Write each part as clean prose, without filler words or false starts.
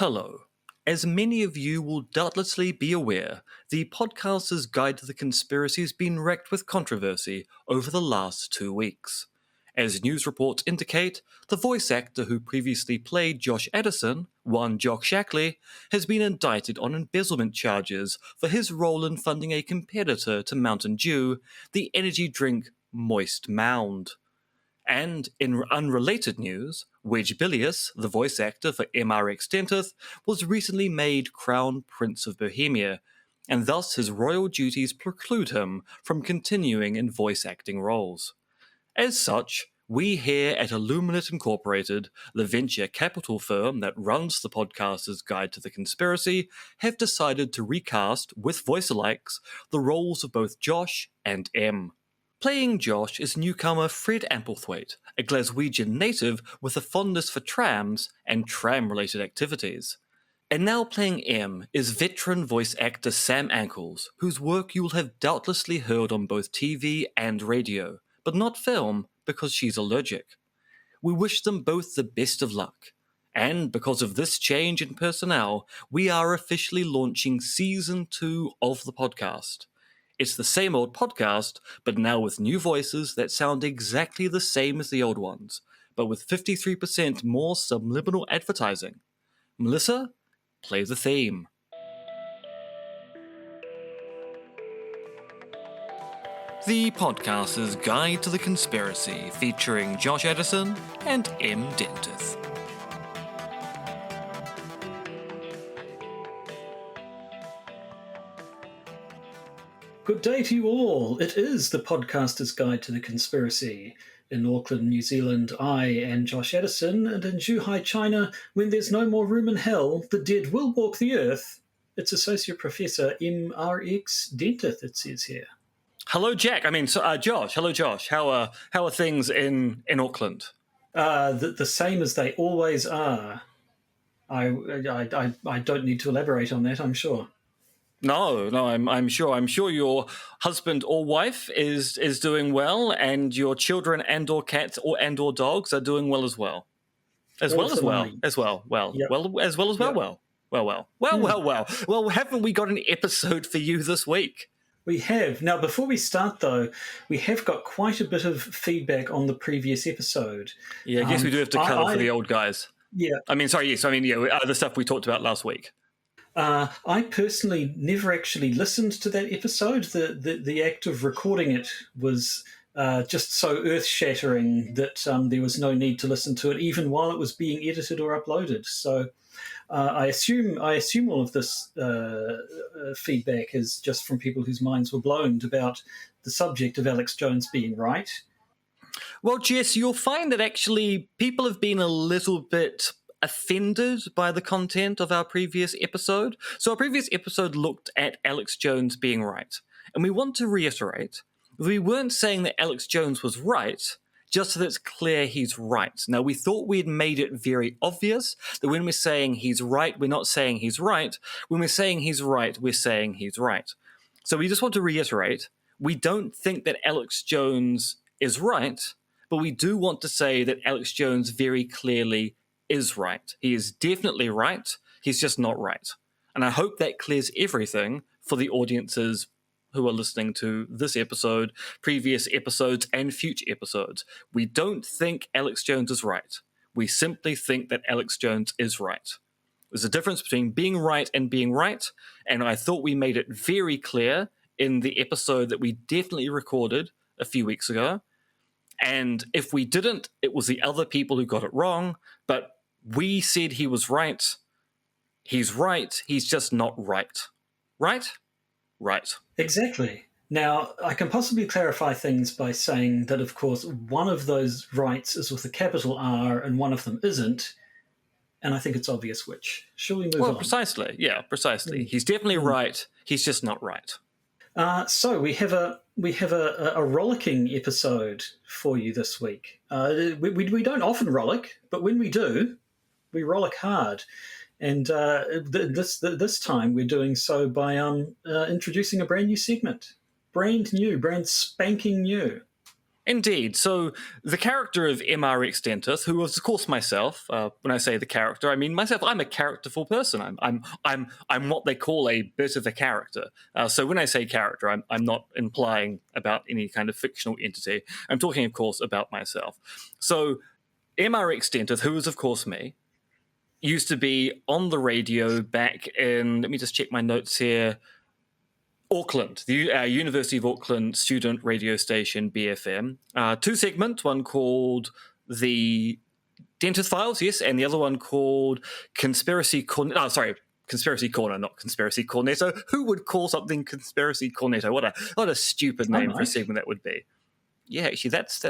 Hello. As many of you will doubtlessly be aware, the podcaster's Guide to the Conspiracy has been wrecked with controversy over the last 2 weeks. As news reports indicate, the voice actor who previously played Josh Addison, one Jock Shackley, has been indicted on embezzlement charges for his role in funding a competitor to Mountain Dew, the energy drink Moist Mound. And in unrelated news, Wedge Bilius, the voice actor for MRX Dentith, was recently made Crown Prince of Bohemia, and thus his royal duties preclude him from continuing in voice acting roles. As such, we here at Illuminate Incorporated, the venture capital firm that runs the podcaster's Guide to the Conspiracy, have decided to recast, with voice-alikes, the roles of both Josh and M. Playing Josh is newcomer Fred Amplethwaite, a Glaswegian native with a fondness for trams and tram-related activities. And now playing M is veteran voice actor Sam Ankles, whose work you will have doubtlessly heard on both TV and radio, but not film because she's allergic. We wish them both the best of luck. And because of this change in personnel, we are officially launching Season 2 of the podcast. It's the same old podcast, but now with new voices that sound exactly the same as the old ones, but with 53% more subliminal advertising. Melissa, play the theme. The podcaster's Guide to the Conspiracy, featuring Josh Addison and M. Dentith. Good day to you all. It is the podcaster's Guide to the Conspiracy. In Auckland, New Zealand, I am Josh Addison, and in Zhuhai, China, when there's no more room in hell, the dead will walk the earth. It's Associate Professor MRX Dentith, it says here. Hello, Jack. Josh. Hello, Josh. How are things in Auckland? The same as they always are. I don't need to elaborate on that, I'm sure. No, I'm sure. I'm sure your husband or wife is doing well, and your children and or cats and or dogs are doing well as well. Well, haven't we got an episode for you this week? We have. Now, before we start, though, we have got quite a bit of feedback on the previous episode. Yeah, I guess we do have to cover for the old guys. Yeah. The stuff we talked about last week. I personally never actually listened to that episode. The act of recording it was just so earth-shattering that there was no need to listen to it, even while it was being edited or uploaded. So I assume all of this feedback is just from people whose minds were blown about the subject of Alex Jones being right. Well, Jess, you'll find that actually people have been a little bit offended by the content of our previous episode. So our previous episode looked at Alex Jones being right. And we want to reiterate, we weren't saying that Alex Jones was right, just so that it's clear he's right. Now, we thought we'd made it very obvious that when we're saying he's right, we're not saying he's right. When we're saying he's right, we're saying he's right. So we just want to reiterate, we don't think that Alex Jones is right, but we do want to say that Alex Jones very clearly is right. He is definitely right. He's just not right. And I hope that clears everything for the audiences who are listening to this episode, previous episodes, and future episodes. We don't think Alex Jones is right. We simply think that Alex Jones is right. There's a difference between being right, and I thought we made it very clear in the episode that we definitely recorded a few weeks ago. And if we didn't, it was the other people who got it wrong, but we said he was right. He's right. He's just not right. Right? Right. Exactly. Now, I can possibly clarify things by saying that, of course, one of those rights is with a capital R and one of them isn't, and I think it's obvious which. Shall we move on? Well, precisely. Yeah, precisely. He's definitely right. He's just not right. So we have a rollicking episode for you this week. We don't often rollick, but when we do, we rollick hard. And this time we're doing so by introducing a brand new segment. Brand spanking new. Indeed. So the character of MRX Dentith, who was, of course, myself. When I say the character, I mean myself. I'm a characterful person. I'm what they call a bit of a character. So when I say character, I'm not implying about any kind of fictional entity. I'm talking, of course, about myself. So MRX Dentith, who is, of course, me, used to be on the radio back in. Let me just check my notes here. Auckland, the University of Auckland student radio station, BFM. Two segments, one called The Dentist Files, yes, and the other one called Conspiracy Corner. Oh, sorry, Conspiracy Corner, not Conspiracy Cornetto. Who would call something Conspiracy Cornetto? What a stupid name for a segment that would be. Yeah, actually, let's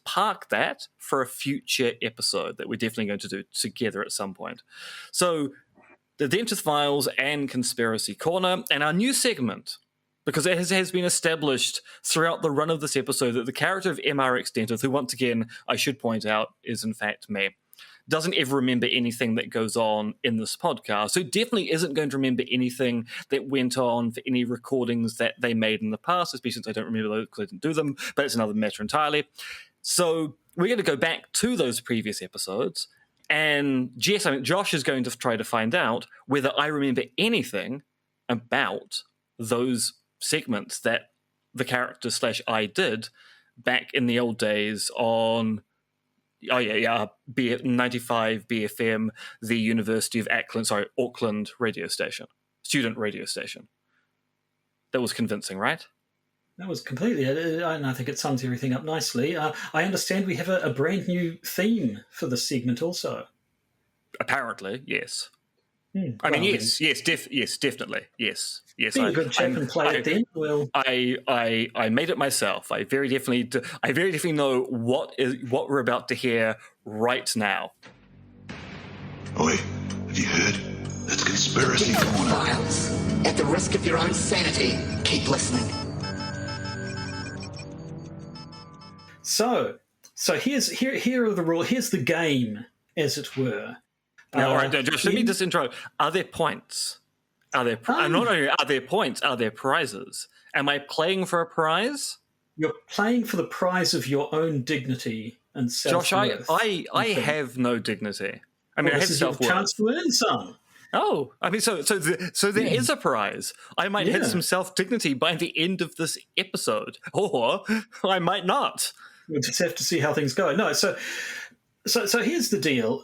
park that for a future episode that we're definitely going to do together at some point. So, the Dentist Files and Conspiracy Corner, and our new segment, because it has been established throughout the run of this episode that the character of MRX Dentith, who once again, I should point out, is in fact me, doesn't ever remember anything that goes on in this podcast. So definitely isn't going to remember anything that went on for any recordings that they made in the past, especially since I don't remember those because I didn't do them, but it's another matter entirely. So we're going to go back to those previous episodes. And Josh is going to try to find out whether I remember anything about those segments that the character / I did back in the old days on, 95 BFM, the University of Auckland radio station, student radio station. That was convincing, right? That was completely, and I think it sums everything up nicely. I understand we have a brand new theme for this segment also. Apparently, yes. Yes, definitely, yes. Be a good chap and play it then. Well, I made it myself. I very definitely know what we're about to hear right now. Oi, have you heard? That's Conspiracy Corner. Files. At the risk of your own sanity, keep listening. So here are the rules. Here's the game, as it were. Now, all right, Josh, let me just intro. Are there points? Are there not only are there points? Are there prizes? Am I playing for a prize? You're playing for the prize of your own dignity and self-worth. Josh, I have no dignity. I mean, I have self-worth. This is your chance to earn some. Oh, I mean, so there is a prize. I might hit some self-dignity by the end of this episode, or I might not. We'll just have to see how things go. No, so here's the deal.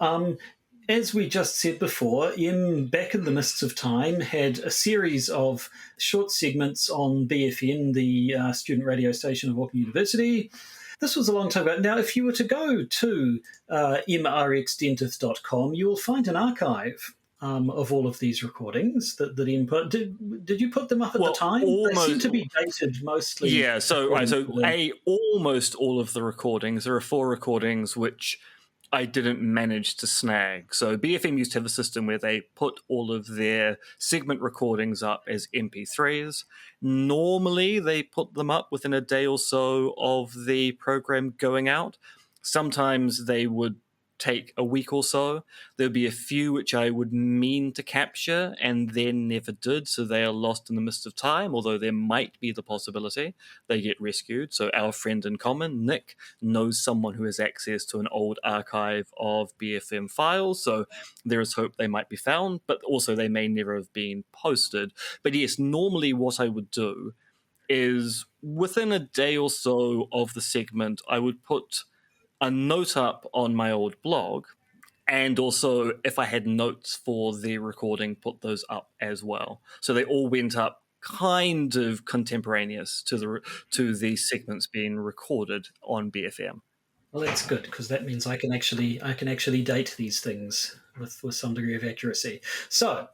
As we just said before, back in the mists of time, had a series of short segments on BFN, the student radio station of Auckland University. This was a long time ago. Now, if you were to go to mrxdentith.com, you will find an archive of all of these recordings that input. Did you put them up at the time? They seem to be dated mostly. Yeah, so almost all of the recordings. There are 4 recordings which I didn't manage to snag. So BFM used to have a system where they put all of their segment recordings up as MP3s. Normally, they put them up within a day or so of the program going out. Sometimes they would take a week or so. There'll be a few which I would mean to capture and then never did, so they are lost in the mist of time, although there might be the possibility they get rescued. So our friend in common, Nick, knows someone who has access to an old archive of BFM files, so there is hope they might be found, but also they may never have been posted. But yes, normally what I would do is within a day or so of the segment, I would put a note up on my old blog, and also if I had notes for the recording, put those up as well. So they all went up kind of contemporaneous to the segments being recorded on BFM. Well, that's good, because that means I can actually date these things with some degree of accuracy. So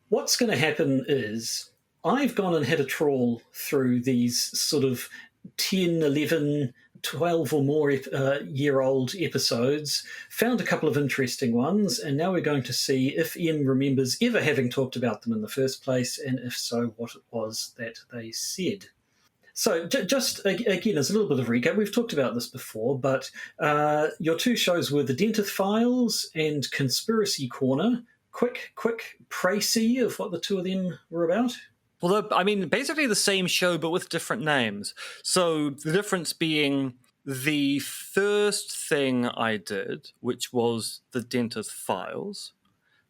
what's going to happen is I've gone and had a trawl through these sort of 10, 11, 12 or more year-old episodes, found a couple of interesting ones, and now we're going to see if Ian remembers ever having talked about them in the first place, and if so, what it was that they said. So just, again, as a little bit of recap, we've talked about this before, but your 2 shows were The Dentith Files and Conspiracy Corner. Quick précis of what the 2 of them were about? Although, I mean, basically the same show, but with different names. So the difference being the first thing I did, which was the Dentist Files,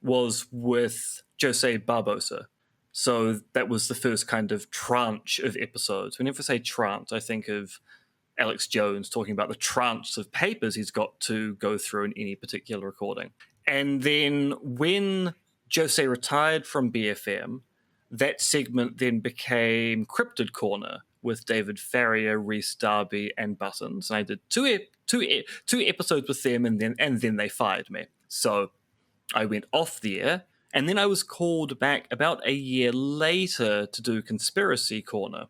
was with Jose Barbosa. So that was the first kind of tranche of episodes. Whenever I say tranche, I think of Alex Jones talking about the tranche of papers he's got to go through in any particular recording. And then when Jose retired from BFM, that segment then became Cryptid Corner with David Farrier, Rhys Darby, and Buttons. And I did two episodes with them, and then they fired me. So I went off the air, and then I was called back about a year later to do Conspiracy Corner.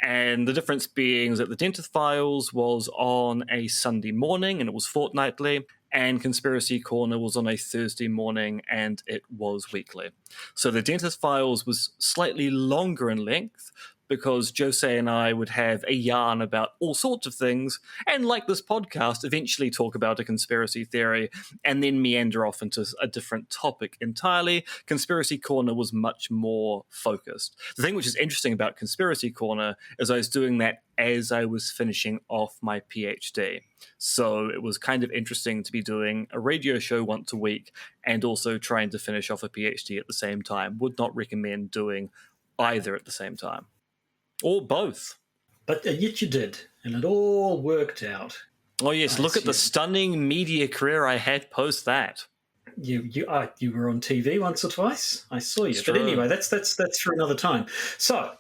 And the difference being that the Dentist Files was on a Sunday morning and it was fortnightly, and Conspiracy Corner was on a Thursday morning and it was weekly. So the Dentist Files was slightly longer in length because Jose and I would have a yarn about all sorts of things, and like this podcast, eventually talk about a conspiracy theory and then meander off into a different topic entirely. Conspiracy Corner was much more focused. The thing which is interesting about Conspiracy Corner is I was doing that as I was finishing off my PhD. So it was kind of interesting to be doing a radio show once a week and also trying to finish off a PhD at the same time. Would not recommend doing either at the same time. Or both. But yet you did, and it all worked out. Oh yes, look at the stunning media career I had post that. You were on TV once or twice. I saw you. It's but true. Anyway, that's for another time. So,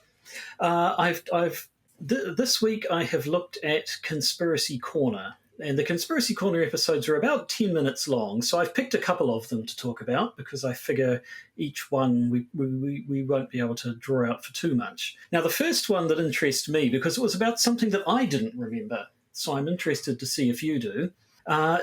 this week I have looked at Conspiracy Corner. And the Conspiracy Corner episodes are about 10 minutes long, so I've picked a couple of them to talk about because I figure each one we won't be able to draw out for too much. Now, the first one that interests me, because it was about something that I didn't remember, so I'm interested to see if you do,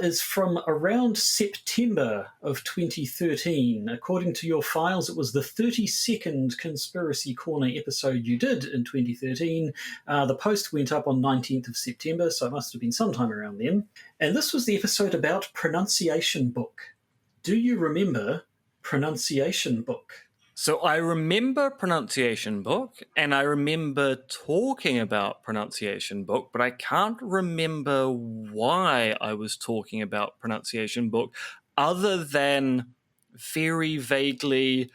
is from around September of 2013. According to your files, it was the 32nd Conspiracy Corner episode you did in 2013. The post went up on 19th of September, so it must have been sometime around then. And this was the episode about Pronunciation Book. Do you remember Pronunciation Book? So I remember Pronunciation Book, and I remember talking about Pronunciation Book, but I can't remember why I was talking about Pronunciation Book, other than very vaguely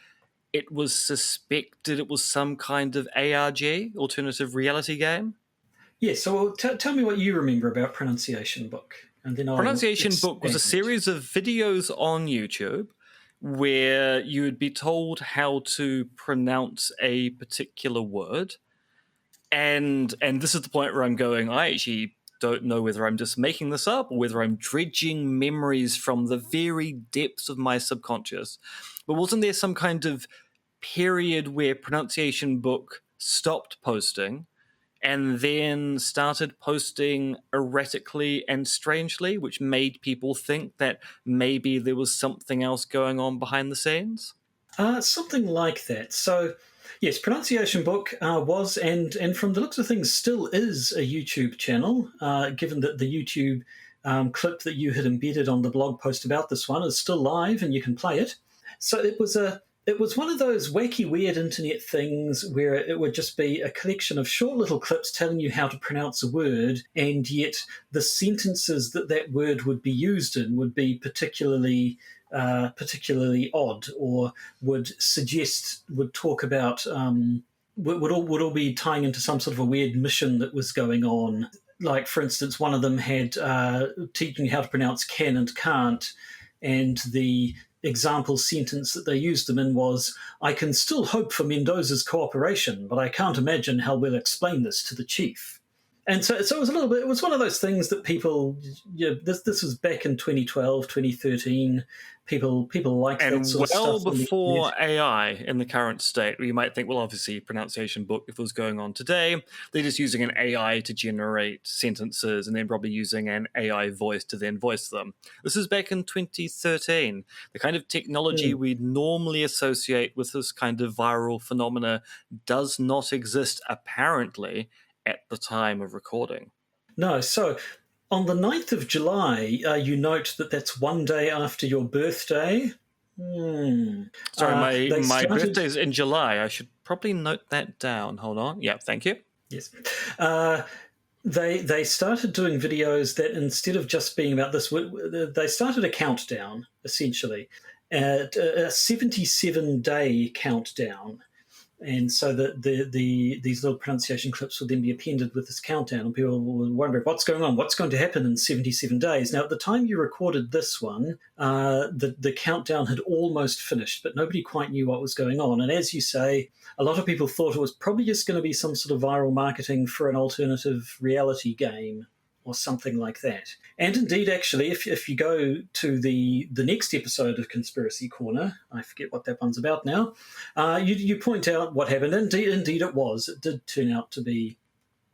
it was suspected it was some kind of ARG, alternative reality game. Yeah, so tell me what you remember about Pronunciation Book. And then Pronunciation Book was a series of videos on YouTube where you would be told how to pronounce a particular word. And this is the point where I'm going, I actually don't know whether I'm just making this up or whether I'm dredging memories from the very depths of my subconscious. But wasn't there some kind of period where Pronunciation Book stopped posting and then started posting erratically and strangely, which made people think that maybe there was something else going on behind the scenes? Something like that. So, yes, Pronunciation Book was, and from the looks of things, still is a YouTube channel, given that the YouTube clip that you had embedded on the blog post about this one is still live and you can play it. So it was one of those wacky, weird internet things where it would just be a collection of short little clips telling you how to pronounce a word, and yet the sentences that word would be used in would be particularly odd, or would talk about would all be tying into some sort of a weird mission that was going on. Like, for instance, one of them had teaching how to pronounce can and can't, and the example sentence that they used them in was, "I can still hope for Mendoza's cooperation, but I can't imagine how we'll explain this to the chief." And so it was a little bit, it was one of those things that people, this was back in 2012, 2013, people liked and that sort of well stuff. Before AI in the current state, where you might think, well, obviously Pronunciation Book, if it was going on today, they're just using an AI to generate sentences and then probably using an AI voice to then voice them. This is back in 2013. The kind of technology we'd normally associate with this kind of viral phenomena does not exist, apparently, at the time of recording. No, so on the 9th of July, you note that that's one day after your birthday. Sorry, my birthday's in July. I should probably note that down. Hold on. Yeah, thank you. Yes. They started doing videos that instead of just being about this, they started a countdown, essentially, a 77-day countdown. And so these little pronunciation clips would then be appended with this countdown, and people will wonder what's going on, what's going to happen in 77 days. Now, at the time you recorded this one, the countdown had almost finished, but nobody quite knew what was going on. And as you say, a lot of people thought it was probably just going to be some sort of viral marketing for an alternative reality game or something like that. And indeed, actually, if you go to the next episode of Conspiracy Corner, I forget what that one's about now, you point out what happened. Indeed, it was. It did turn out to be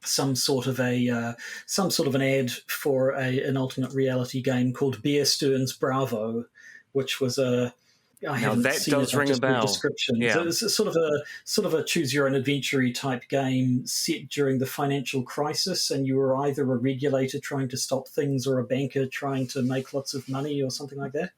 some sort of an ad for an alternate reality game called Bear Stearns Bravo, which was a I haven't that seen does it. ring a bell. Description. Yeah. So it's sort of a choose your own adventure type game set during the financial crisis, and you were either a regulator trying to stop things or a banker trying to make lots of money or something like that.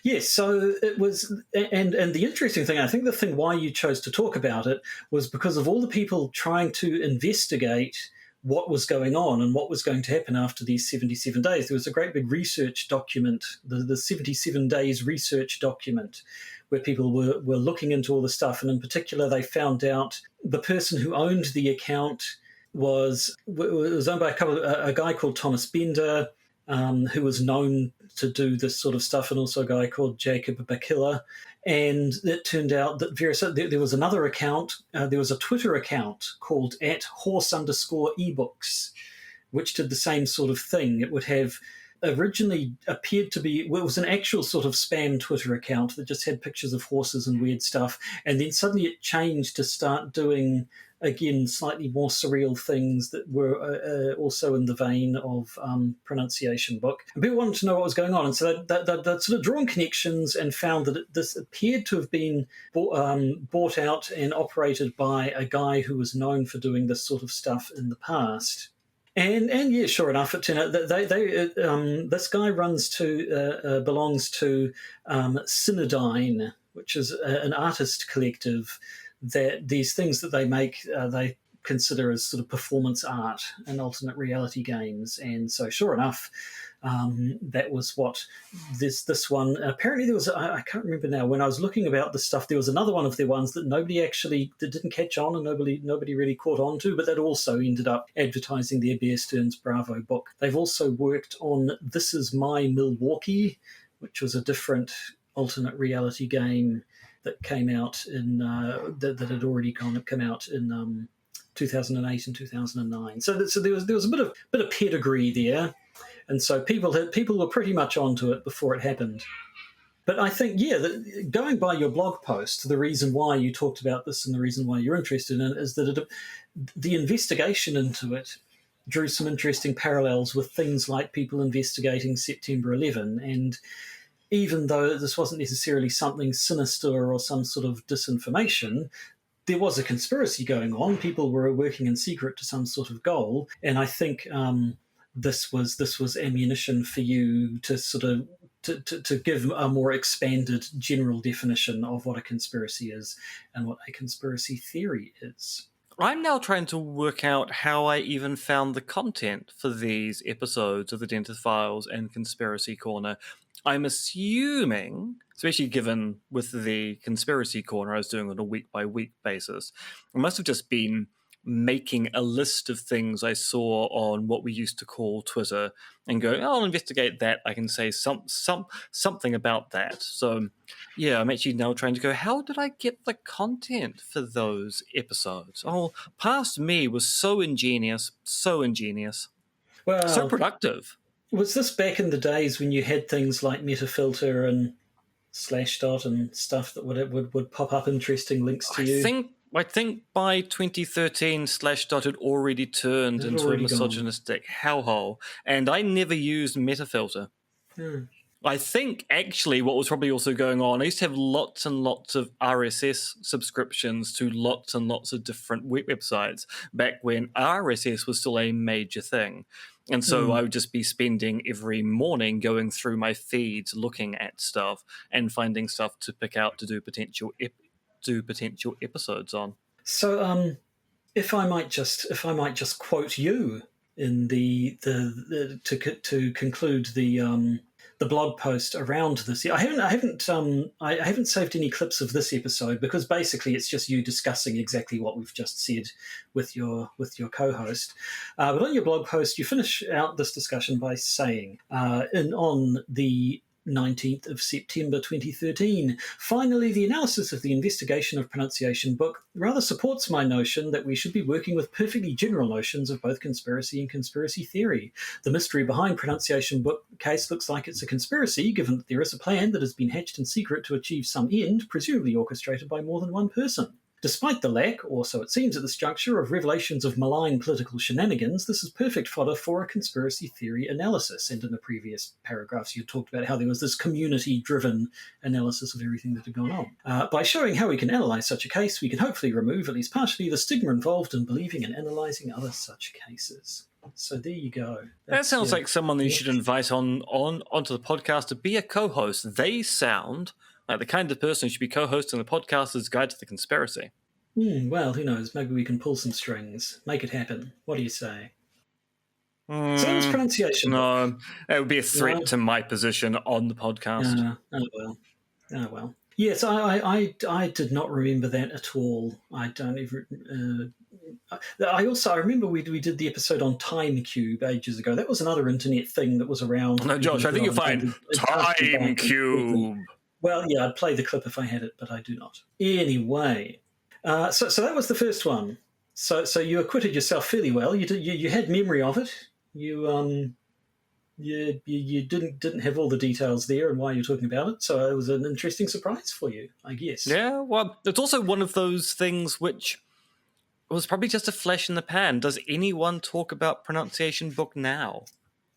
Yes, so it was, and the interesting thing, I think the thing why you chose to talk about it was because of all the people trying to investigate what was going on and what was going to happen after these 77 days. There was a great big research document, the 77 days research document, where people were looking into all the stuff. And in particular, they found out the person who owned the account was owned by a guy called Thomas Bender, who was known to do this sort of stuff, and also a guy called Jacob Bakilla. And it turned out that there was another account, there was a Twitter account called @horse_ebooks, which did the same sort of thing. It would have originally appeared to be, well, it was an actual sort of spam Twitter account that just had pictures of horses and weird stuff. And then suddenly it changed to start doing, again, slightly more surreal things that were also in the vein of pronunciation book. And people wanted to know what was going on. And so they'd sort of drawn connections and found that this appeared to have been bought out and operated by a guy who was known for doing this sort of stuff in the past. And yeah, sure enough, it turned out that this guy belongs to Synodine, which is an artist collective that these things that they make, they consider as sort of performance art and alternate reality games. And so sure enough, that was what this one, apparently there was, I can't remember now, when I was looking about the stuff, there was another one of their ones that that didn't catch on and nobody really caught on to, but that also ended up advertising their Bear Stearns Bravo book. They've also worked on This Is My Milwaukee, which was a different alternate reality game that came out in that had already come out in 2008 and 2009. So there was a bit of pedigree there, and so people were pretty much onto it before it happened. But I think, going by your blog post, the reason why you talked about this and the reason why you're interested in it is that the investigation into it drew some interesting parallels with things like people investigating September 11. And even though this wasn't necessarily something sinister or some sort of disinformation, there was a conspiracy going on. People were working in secret to some sort of goal. And I think this was ammunition for you to sort of to give a more expanded general definition of what a conspiracy is and what a conspiracy theory is. I'm now trying to work out how I even found the content for these episodes of the Dentist Files and Conspiracy Corner. I'm assuming, especially given with the Conspiracy Corner I was doing on a week-by-week basis, it must have just been making a list of things I saw on what we used to call Twitter and going, I'll investigate that. I can say something about that. So, yeah, I'm actually now trying to go, how did I get the content for those episodes? Oh, past me was so ingenious. Well, so productive. Was this back in the days when you had things like Metafilter and Slashdot and stuff that would pop up interesting links to you? I think by 2013, Slashdot had already turned into a misogynistic hellhole, and I never used Metafilter. I think actually what was probably also going on, I used to have lots and lots of RSS subscriptions to lots and lots of different websites back when RSS was still a major thing. And so I would just be spending every morning going through my feeds, looking at stuff and finding stuff to pick out to do potential do potential episodes on. So, if I might just quote you in the to conclude the blog post around this. I haven't saved any clips of this episode because basically it's just you discussing exactly what we've just said with your co-host. But on your blog post, you finish out this discussion by saying, on the 19th of September 2013. Finally, the analysis of the Investigation of Pronunciation book rather supports my notion that we should be working with perfectly general notions of both conspiracy and conspiracy theory. The mystery behind Pronunciation book case looks like it's a conspiracy, given that there is a plan that has been hatched in secret to achieve some end, presumably orchestrated by more than one person. Despite the lack, or so it seems at this juncture, of revelations of malign political shenanigans, this is perfect fodder for a conspiracy theory analysis. And in the previous paragraphs, you talked about how there was this community-driven analysis of everything that had gone on. By showing how we can analyse such a case, we can hopefully remove, at least partially, the stigma involved in believing and analysing other such cases. So there you go. That sounds like someone that you should invite onto the podcast to be a co-host. They sound like the kind of person who should be co-hosting the Podcaster's Guide to the Conspiracy. Well, who knows? Maybe we can pull some strings. Make it happen. What do you say? So that was Pronunciation. No, it would be a threat to my position on the podcast. Oh well. Yes, I did not remember that at all. I don't even... I remember we did the episode on Time Cube ages ago. That was another internet thing that was around. No, Josh, I think you'll find Time Cube. Well, yeah, I'd play the clip if I had it, but I do not. Anyway, so that was the first one. So you acquitted yourself fairly well. You had memory of it. You didn't have all the details there and why you're talking about it. So it was an interesting surprise for you, I guess. Yeah, well, it's also one of those things which was probably just a flash in the pan. Does anyone talk about Pronunciation book now?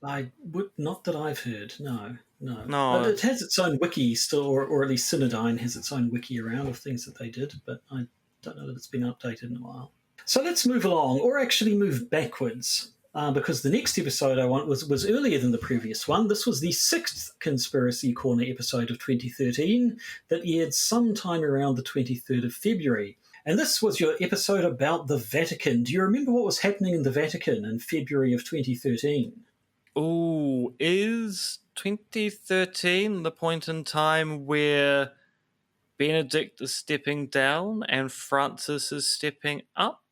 I would not that I've heard. No. But it has its own wiki still, or at least Cinedyne has its own wiki around of things that they did, but I don't know that it's been updated in a while. So let's move along, or actually move backwards, because the next episode I want was earlier than the previous one. This was the 6th Conspiracy Corner episode of 2013 that aired sometime around the 23rd of February. And this was your episode about the Vatican. Do you remember what was happening in the Vatican in February of 2013? Oh, is 2013 the point in time where Benedict is stepping down and Francis is stepping up?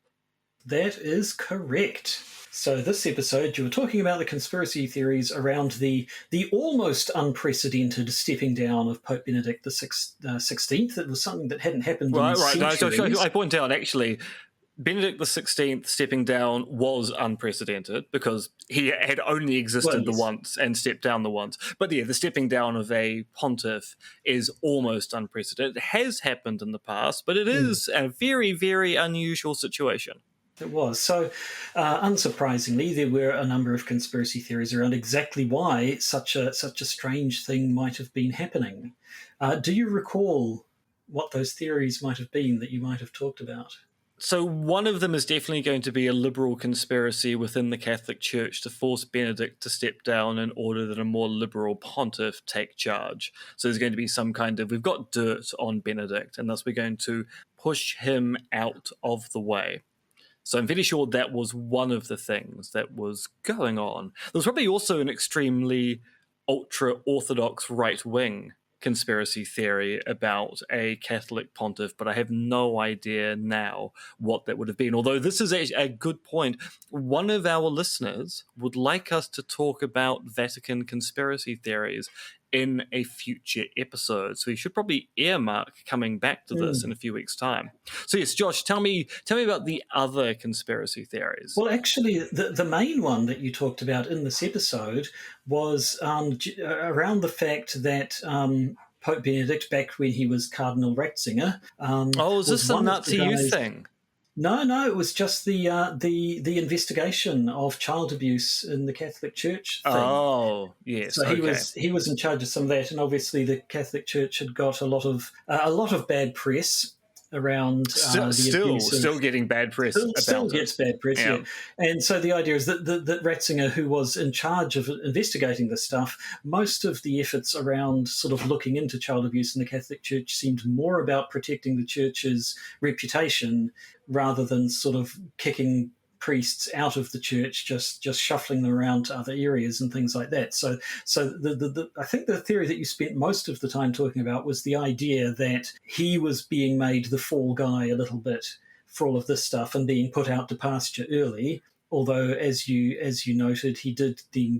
That is correct. So this episode, you were talking about the conspiracy theories around the almost unprecedented stepping down of Pope Benedict the 16th. It was something that hadn't happened in centuries. No, so I point out, actually, Benedict the 16th stepping down was unprecedented because he had only existed the once and stepped down the once. But yeah, the stepping down of a pontiff is almost unprecedented. It has happened in the past, but it is a very, very unusual situation. It was. So, unsurprisingly, there were a number of conspiracy theories around exactly why such a strange thing might have been happening. Do you recall what those theories might have been that you might have talked about? So one of them is definitely going to be a liberal conspiracy within the Catholic Church to force Benedict to step down in order that a more liberal pontiff take charge. So there's going to be some kind of, we've got dirt on Benedict, and thus we're going to push him out of the way. So I'm fairly sure that was one of the things that was going on. There was probably also an extremely ultra-Orthodox right-wing conspiracy theory about a Catholic pontiff, but I have no idea now what that would have been. Although this is a good point. One of our listeners would like us to talk about Vatican conspiracy theories in a future episode. So we should probably earmark coming back to this in a few weeks' time. So yes, Josh, tell me about the other conspiracy theories. Well, actually, the main one that you talked about in this episode was around the fact that Pope Benedict, back when he was Cardinal Ratzinger... is this the Nazi youth thing? No, it was just the investigation of child abuse in the Catholic Church thing. Oh, yes. So he was in charge of some of that, and obviously the Catholic Church had got a lot of bad press around the abuse of... Still getting bad press Still about gets it. bad press, yeah. And so the idea is that Ratzinger, who was in charge of investigating this stuff, most of the efforts around sort of looking into child abuse in the Catholic Church seemed more about protecting the Church's reputation rather than sort of kicking priests out of the church, just shuffling them around to other areas and things like that. So I think the theory that you spent most of the time talking about was the idea that he was being made the fall guy a little bit for all of this stuff and being put out to pasture early. Although, as you noted, he did then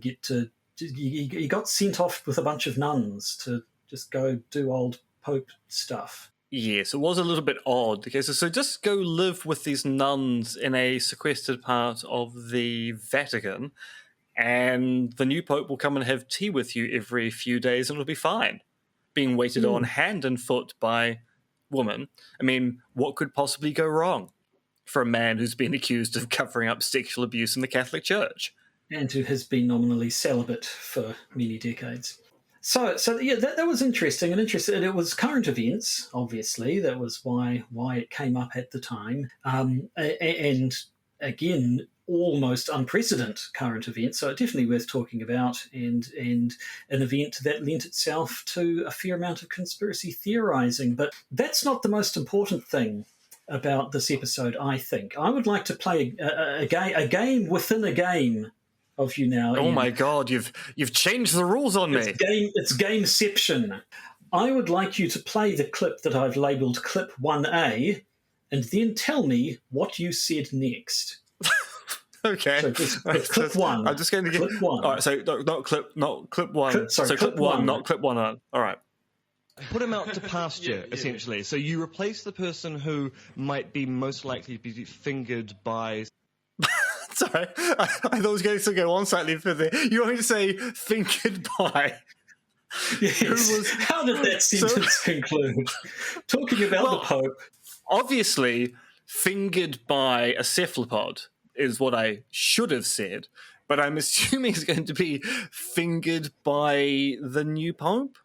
he got sent off with a bunch of nuns to just go do old Pope stuff. Yes, it was a little bit odd. Okay, so just go live with these nuns in a sequestered part of the Vatican, and the new Pope will come and have tea with you every few days and it'll be fine. Being waited on hand and foot by women. I mean, what could possibly go wrong for a man who's been accused of covering up sexual abuse in the Catholic Church? And who has been nominally celibate for many decades. So yeah, that was interesting. And it was current events, obviously. That was why it came up at the time. And again, almost unprecedented current events. So definitely worth talking about, and an event that lent itself to a fair amount of conspiracy theorizing. But that's not the most important thing about this episode, I think. I would like to play a game within a game of you now. Oh Ian. my God, you've changed the rules on me. It's gameception. I would like you to play the clip that I've labelled Clip 1A and then tell me what you said next. Okay. So clip one. I'm just going to give... Clip one. All right, so not clip one. Clip one, not clip one on. All right. Put him out to pasture, essentially. So you replace the person who might be most likely to be fingered by... Sorry, I thought it was going to go on slightly further. You want me to say fingered by? Yes. How did that sentence conclude? Talking about the Pope. Obviously, fingered by a cephalopod is what I should have said, but I'm assuming it's going to be fingered by the new Pope.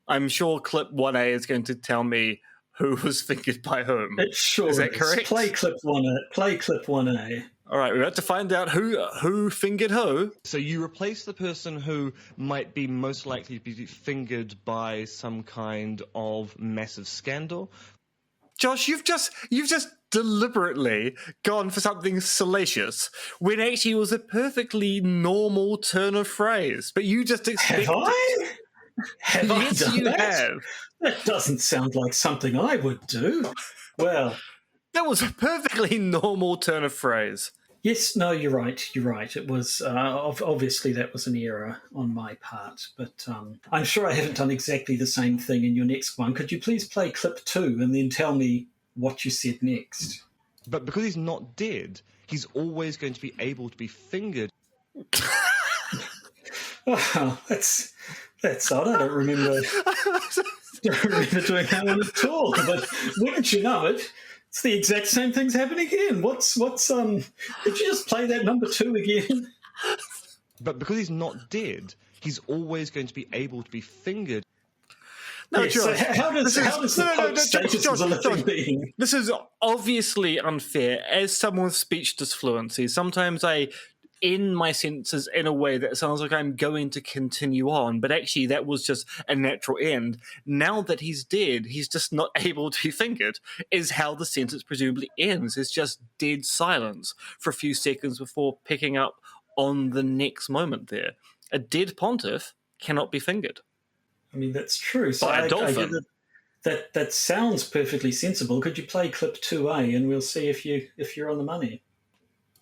I'm sure clip 1A is going to tell me who was fingered by whom. It sure is that correct? Play clip 1A. All right, we're about to find out who fingered who. So you replace the person who might be most likely to be fingered by some kind of massive scandal. Josh, you've just deliberately gone for something salacious when actually it was a perfectly normal turn of phrase. But you just expected. Have I? Have I yes, done you that? have. That doesn't sound like something I would do. Well, that was a perfectly normal turn of phrase. Yes, no, you're right. It was, obviously that was an error on my part, but I'm sure I haven't done exactly the same thing in your next one. Could you please play clip 2 and then tell me what you said next? But because he's not dead, he's always going to be able to be fingered. Oh, that's odd. I don't remember doing that one at all, but wouldn't you know it? It's the exact same thing's happening again. Could you just play that number 2 again? But because he's not dead, he's always going to be able to be fingered. No, yes, Josh, so how does the Pope status as a living being? This is obviously unfair. As someone with speech disfluency, sometimes I end my sentences in a way that sounds like I'm going to continue on, but actually that was just a natural end. Now that he's dead, he's just not able to be fingered, is how the sentence presumably ends. It's just dead silence for a few seconds before picking up on the next moment there. A dead pontiff cannot be fingered. I mean, that's true. So by a dolphin. That sounds perfectly sensible. Could you play clip 2A and we'll see if you're on the money?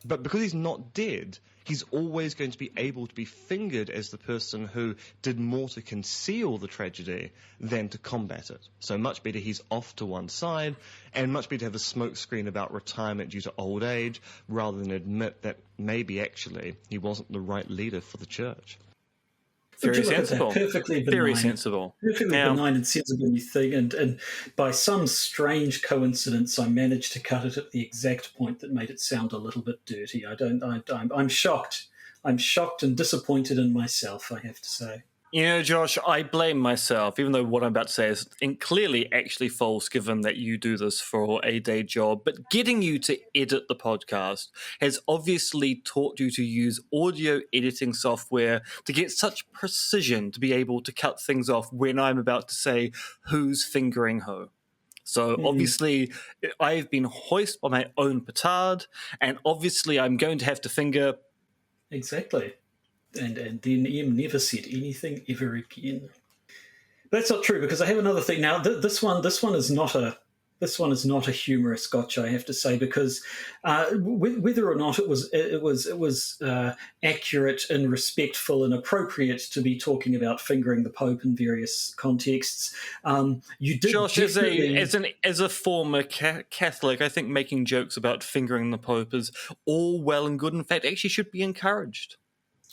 But because he's not dead, he's always going to be able to be fingered as the person who did more to conceal the tragedy than to combat it. So much better he's off to one side, and much better to have a smokescreen about retirement due to old age, rather than admit that maybe actually he wasn't the right leader for the church. Very sensible. Perfectly benign. Very sensible. Perfectly benign and sensible thing, and by some strange coincidence, I managed to cut it at the exact point that made it sound a little bit dirty. I'm shocked. I'm shocked and disappointed in myself, I have to say. Josh, I blame myself, even though what I'm about to say is clearly actually false, given that you do this for a day job. But getting you to edit the podcast has obviously taught you to use audio editing software to get such precision to be able to cut things off when I'm about to say who's fingering who. So obviously, I've been hoisted by my own petard, and obviously I'm going to have to finger. Exactly. And then Em never said anything ever again. But that's not true, because I have another thing now. This one is not a humorous gotcha, I have to say, because whether or not it was accurate and respectful and appropriate to be talking about fingering the Pope in various contexts, you did. Josh, as a former Catholic, I think making jokes about fingering the Pope is all well and good. In fact, actually should be encouraged.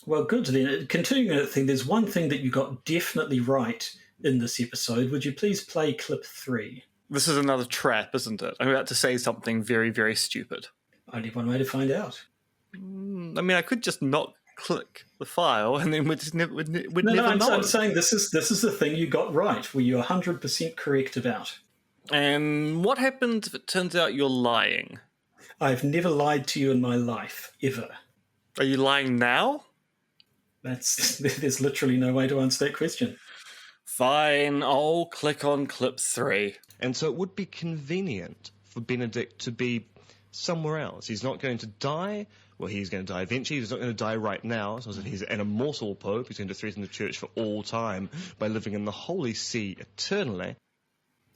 Well, good then. Continuing that thing, there's one thing that you got definitely right in this episode. Would you please play clip 3? This is another trap, isn't it? I'm about to say something very, very stupid. Only one way to find out. I mean, I could just not click the file, and then we'd never know. I'm saying this is the thing you got right, were you 100% correct about. And what happens if it turns out you're lying? I've never lied to you in my life, ever. Are you lying now? There's literally no way to answer that question. Fine, I'll click on clip 3. And so it would be convenient for Benedict to be somewhere else. He's not going to die. Well, he's going to die eventually. He's not going to die right now. So he's an immortal pope who's going to threaten the church for all time by living in the Holy See eternally.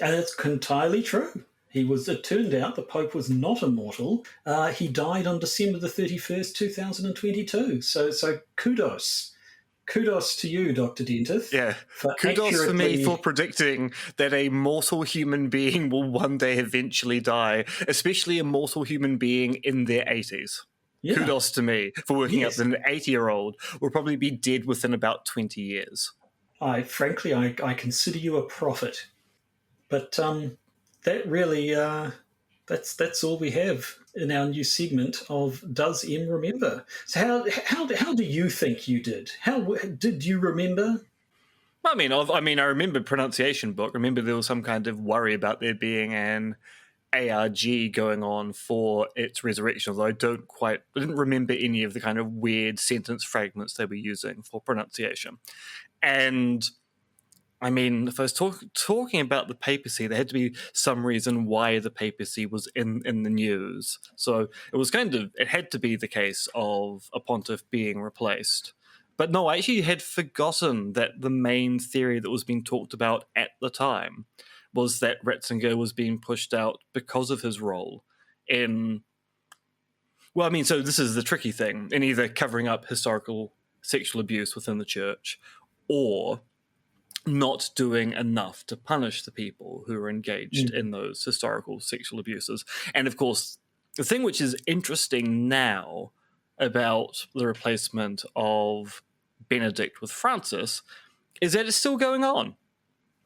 And it's entirely true. It turned out the Pope was not immortal. He died on December the 31st, 2022. So kudos. Kudos to you, Dr. Dentith. Yeah, kudos for me for predicting that a mortal human being will one day eventually die, especially a mortal human being in their 80s. Yeah. Kudos to me for working out that an 80-year-old will probably be dead within about 20 years. Frankly, I consider you a prophet. But that really, that's all we have in our new segment of Does M Remember? So how do you think you did? How did you remember? I mean, I remember pronunciation book. I remember there was some kind of worry about there being an ARG going on for its resurrection, although I didn't remember any of the kind of weird sentence fragments they were using for pronunciation. And I mean, if I was talking about the papacy, there had to be some reason why the papacy was in the news. So it had to be the case of a pontiff being replaced. But no, I actually had forgotten that the main theory that was being talked about at the time was that Ratzinger was being pushed out because of his role in... Well, I mean, so this is the tricky thing, in either covering up historical sexual abuse within the church or not doing enough to punish the people who are engaged in those historical sexual abuses. And of course, the thing which is interesting now about the replacement of Benedict with Francis is that it's still going on.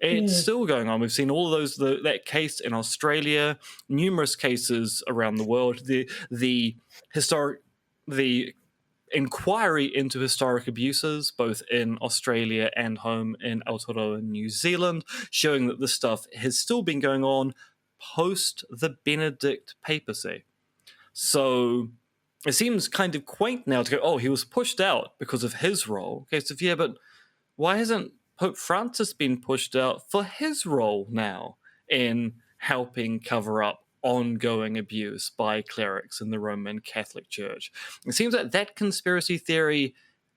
It's still going on. We've seen all of that case in Australia, numerous cases around the world. The inquiry into historic abuses, both in Australia and home in Aotearoa, New Zealand, showing that this stuff has still been going on post the Benedict papacy. So it seems kind of quaint now to go, oh, he was pushed out because of his role. Okay, so yeah, but why hasn't Pope Francis been pushed out for his role now in helping cover up ongoing abuse by clerics in the Roman Catholic Church? It seems like that conspiracy theory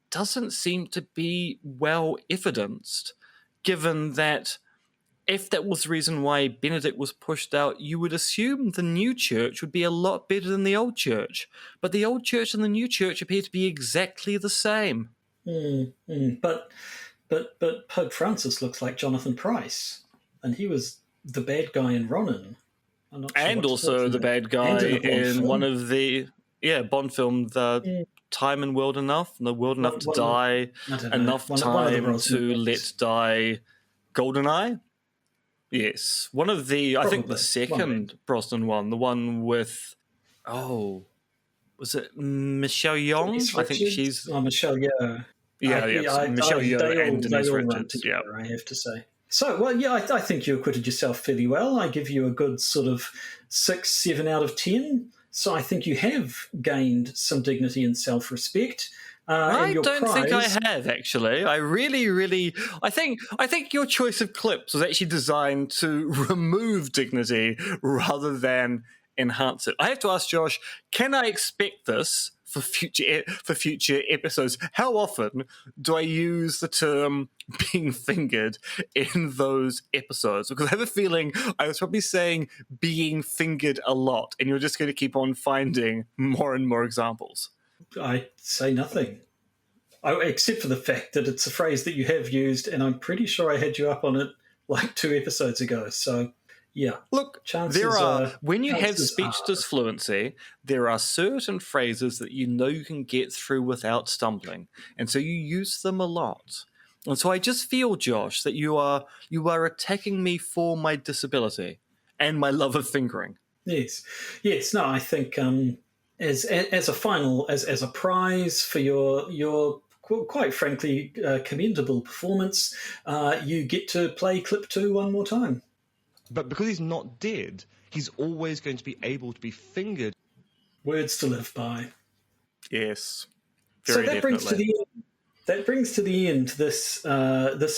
doesn't seem to be well evidenced, given that if that was the reason why Benedict was pushed out, you would assume the new church would be a lot better than the old church. But the old church and the new church appear to be exactly the same. But Pope Francis looks like Jonathan Pryce, and he was the bad guy in Ronin. And also the bad guy in one of the Bond film, the Time and World Enough, and the World Enough to Die, Enough Time to Let Die, GoldenEye. Yes, one of the I think the second Brosnan one, the one with was it Michelle Yeoh? I think she's Michelle. Yeah. Michelle Yeoh and they Denise all run Richards. Yeah. together, I have to say. So, well, yeah, I think you acquitted yourself fairly well. I give you a good sort of 6, 7 out of 10. So I think you have gained some dignity and self-respect. And I your don't think I prize, have actually. I really, I think your choice of clips was actually designed to remove dignity rather than enhance it. I have to ask Josh, can I expect this for future episodes? How often do I use the term being fingered in those episodes? Because I have a feeling I was probably saying being fingered a lot, and you're just going to keep on finding more and more examples. I say nothing. Except for the fact that it's a phrase that you have used, and I'm pretty sure I had you up on it like 2 episodes ago. So, yeah. Look, when you have speech disfluency, there are certain phrases that you know you can get through without stumbling, and so you use them a lot. And so I just feel, Josh, that you are attacking me for my disability and my love of fingering. Yes. No, I think as a prize for your quite frankly commendable performance, you get to play clip 2 one more time. But because he's not dead, he's always going to be able to be fingered. Words to live by. Yes, very so that definitely. Brings to the end this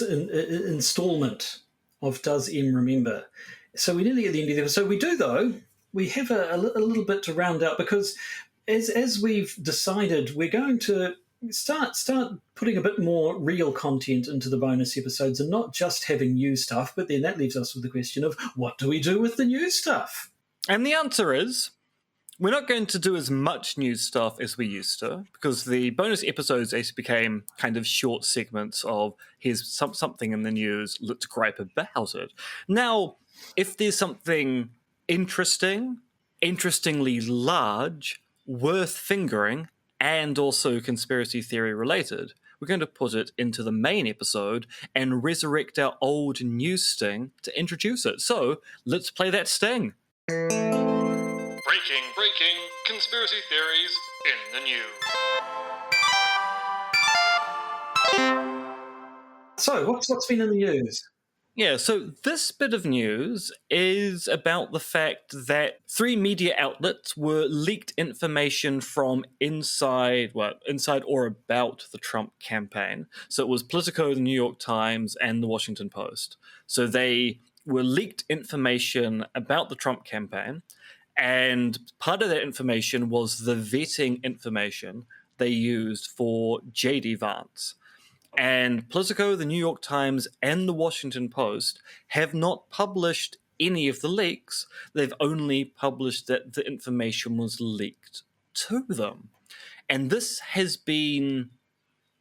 installment of Does M Remember? So we're nearly at the end of the episode. We do, though, we have a little bit to round out, because as we've decided, we're going to start putting a bit more real content into the bonus episodes and not just having new stuff. But then that leaves us with the question of, what do we do with the new stuff? And the answer is, we're not going to do as much new stuff as we used to, because the bonus episodes actually became kind of short segments of here's something in the news, let's gripe about it. Now, if there's something interestingly large, worth fingering, and also conspiracy theory related, we're going to put it into the main episode and resurrect our old news sting to introduce it. So let's play that sting. Breaking conspiracy theories in the news. So what's been in the news? Yeah, so this bit of news is about the fact that 3 media outlets were leaked information from inside or about the Trump campaign. So it was Politico, the New York Times, and the Washington Post. So they were leaked information about the Trump campaign, and part of that information was the vetting information they used for J.D. Vance. And Politico, the New York Times, and the Washington Post have not published any of the leaks. They've only published that the information was leaked to them. And this has been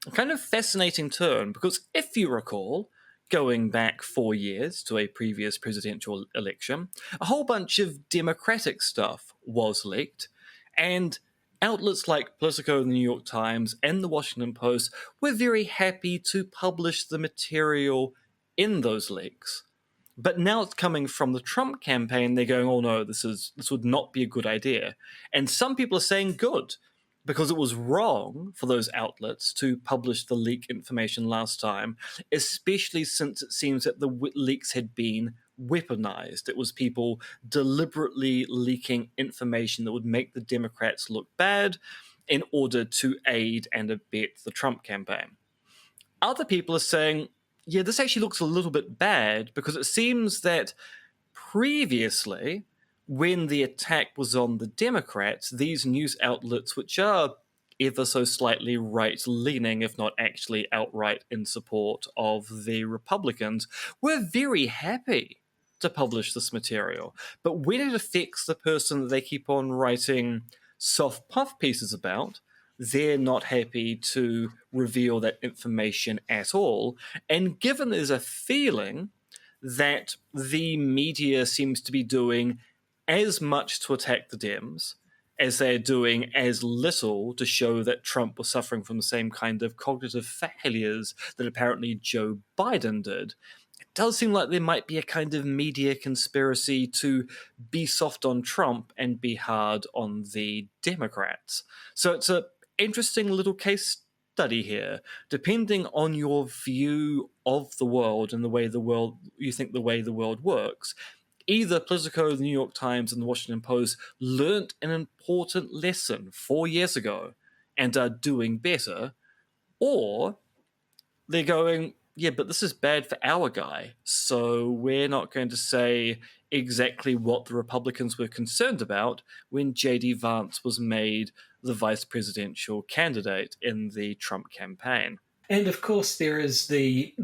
a kind of fascinating turn, because if you recall, going back 4 years to a previous presidential election, a whole bunch of Democratic stuff was leaked, and outlets like Politico, the New York Times, and the Washington Post were very happy to publish the material in those leaks. But now it's coming from the Trump campaign, they're going, oh no, this would not be a good idea. And some people are saying good, because it was wrong for those outlets to publish the leak information last time, especially since it seems that the leaks had been weaponized. It was people deliberately leaking information that would make the Democrats look bad in order to aid and abet the Trump campaign. Other people are saying, yeah, this actually looks a little bit bad, because it seems that previously, when the attack was on the Democrats, these news outlets, which are ever so slightly right-leaning, if not actually outright in support of the Republicans, were very happy to publish this material. But when it affects the person that they keep on writing soft puff pieces about, they're not happy to reveal that information at all. And given there's a feeling that the media seems to be doing as much to attack the Dems as they're doing as little to show that Trump was suffering from the same kind of cognitive failures that apparently Joe Biden did, it does seem like there might be a kind of media conspiracy to be soft on Trump and be hard on the Democrats. So it's an interesting little case study here. Depending on your view of the world and the way you think the way the world works, either Politico, the New York Times, and the Washington Post learnt an important lesson 4 years ago and are doing better, or they're going, yeah, but this is bad for our guy, so we're not going to say exactly what the Republicans were concerned about when J.D. Vance was made the vice presidential candidate in the Trump campaign. And of course, there is the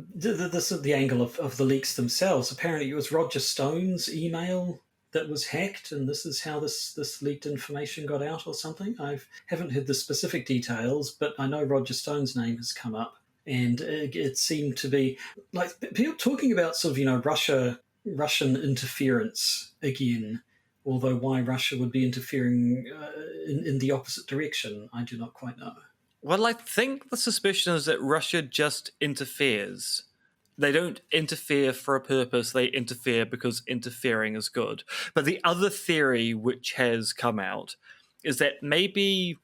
angle of the leaks themselves. Apparently, it was Roger Stone's email that was hacked, and this is how this leaked information got out, or something. I haven't heard the specific details, but I know Roger Stone's name has come up, and it seemed to be like people talking about sort of Russian interference again. Although why Russia would be interfering in the opposite direction, I do not quite know. Well, I think the suspicion is that Russia just interferes. They don't interfere for a purpose, they interfere because interfering is good. But the other theory which has come out is that maybe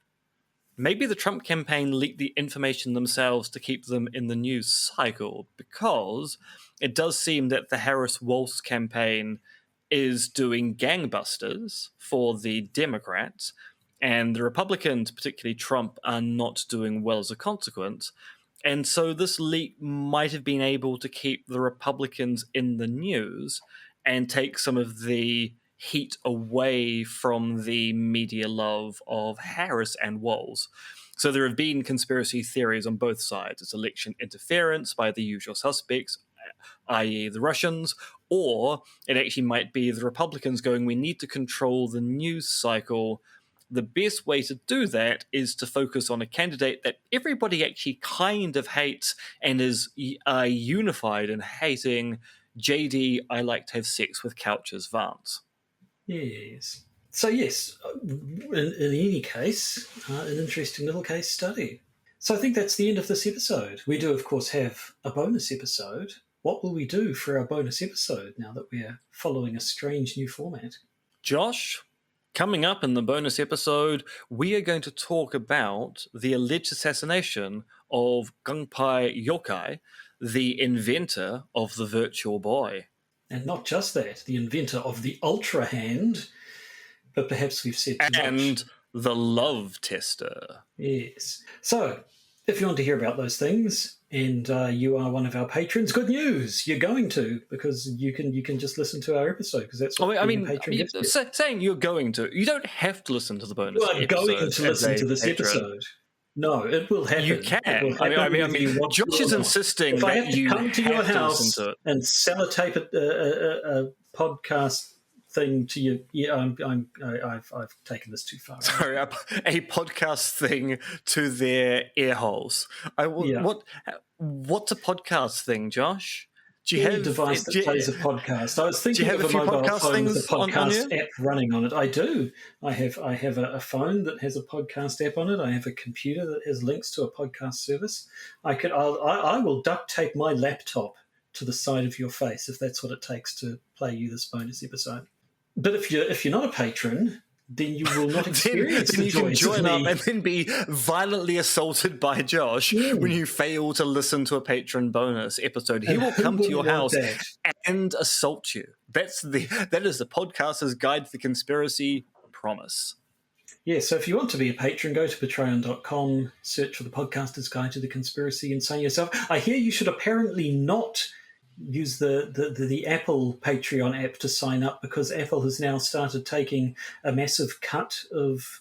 the Trump campaign leaked the information themselves to keep them in the news cycle, because it does seem that the Harris-Walz campaign is doing gangbusters for the Democrats, and the Republicans, particularly Trump, are not doing well as a consequence. And so this leak might have been able to keep the Republicans in the news and take some of the heat away from the media love of Harris and Walz. So there have been conspiracy theories on both sides. It's election interference by the usual suspects, i.e. the Russians, or it actually might be the Republicans going, we need to control the news cycle. The best way to do that is to focus on a candidate that everybody actually kind of hates and is unified in hating JD, I like to have sex with couches Vance. Yes. So yes, in any case, an interesting little case study. So I think that's the end of this episode. We do, of course, have a bonus episode. What will we do for our bonus episode now that we're following a strange new format? Josh, coming up in the bonus episode, we are going to talk about the alleged assassination of Gunpei Yokai, the inventor of the Virtual Boy. And not just that, the inventor of the Ultra Hand, but perhaps we've said too and much. The Love Tester. Yes. So, if you want to hear about those things, and you are one of our patrons, good news! You're going to, because you can just listen to our episode, because that's what a patron gets. Saying you're going to, you don't have to listen to the bonus episode. You are going to listen to this episode. No, it will happen. You can. I mean, Josh is insisting if I have that to you come to your have to house listen to it. and sellotape a podcast thing to you, yeah, I've taken this too far. Sorry, a podcast thing to their ear holes. What's a podcast thing, Josh? Do you Any have device that plays a podcast? I was thinking of a few mobile podcast phone with a things on podcast app running on it. I do. I have a phone that has a podcast app on it. I have a computer that has links to a podcast service. I will duct tape my laptop to the side of your face if that's what it takes to play you this bonus episode. But if you're not a patron, then you will not experience then the you can joys join of up me. and then be violently assaulted by Josh when you fail to listen to a patron bonus episode. He will come to your house and assault you. That is the podcaster's guide to the conspiracy promise. Yeah, so if you want to be a patron, go to patreon.com, search for the podcaster's guide to the conspiracy, and say yourself, I hear you should apparently not use the Apple Patreon app to sign up, because Apple has now started taking a massive cut of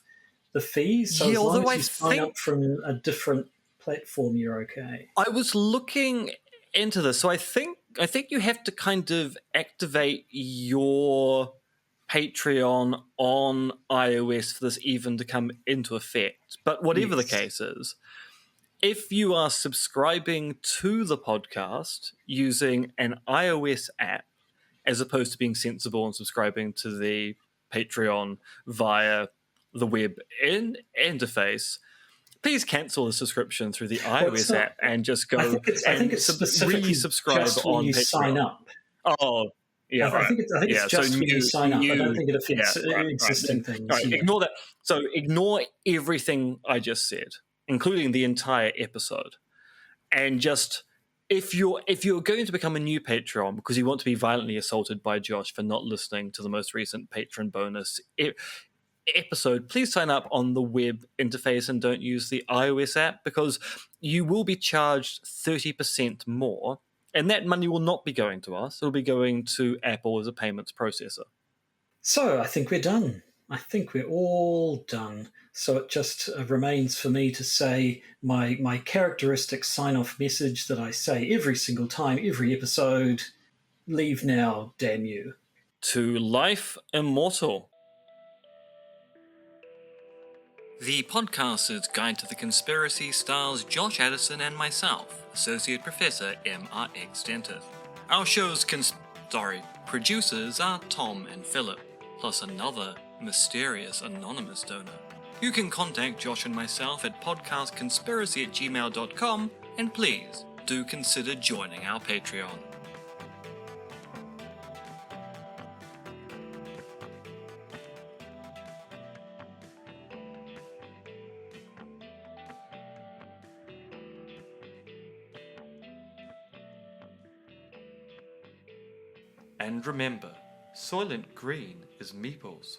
the fees. So as long as you sign up from a different platform, you're okay. I was looking into this, so I think you have to kind of activate your Patreon on iOS for this even to come into effect. But whatever the case is, if you are subscribing to the podcast using an iOS app, as opposed to being sensible and subscribing to the Patreon via the web interface, please cancel the subscription through the iOS app and just go I think it's specifically subscribe just when on you Patreon. Sign up. Oh, yeah, I think it's just when you sign up. I don't think it affects existing things. Right, Yeah. ignore that. So ignore everything I just said. including the entire episode. And just if you're going to become a new Patreon because you want to be violently assaulted by Josh for not listening to the most recent patron bonus episode, please sign up on the web interface and don't use the iOS app, because you will be charged 30% more, and that money will not be going to us. It'll be going to Apple as a payments processor. So I think we're done. I think we're all done. So it just remains for me to say my characteristic sign-off message that I say every single time, every episode: leave now, damn you. To Life Immortal. The Podcaster's Guide to the Conspiracy stars Josh Addison and myself, Associate Professor MRX Denton. Our show's producers are Tom and Philip, plus another mysterious anonymous donor. You can contact Josh and myself at podcastconspiracy@gmail.com, and please do consider joining our Patreon. And remember, Soylent Green is Meeples.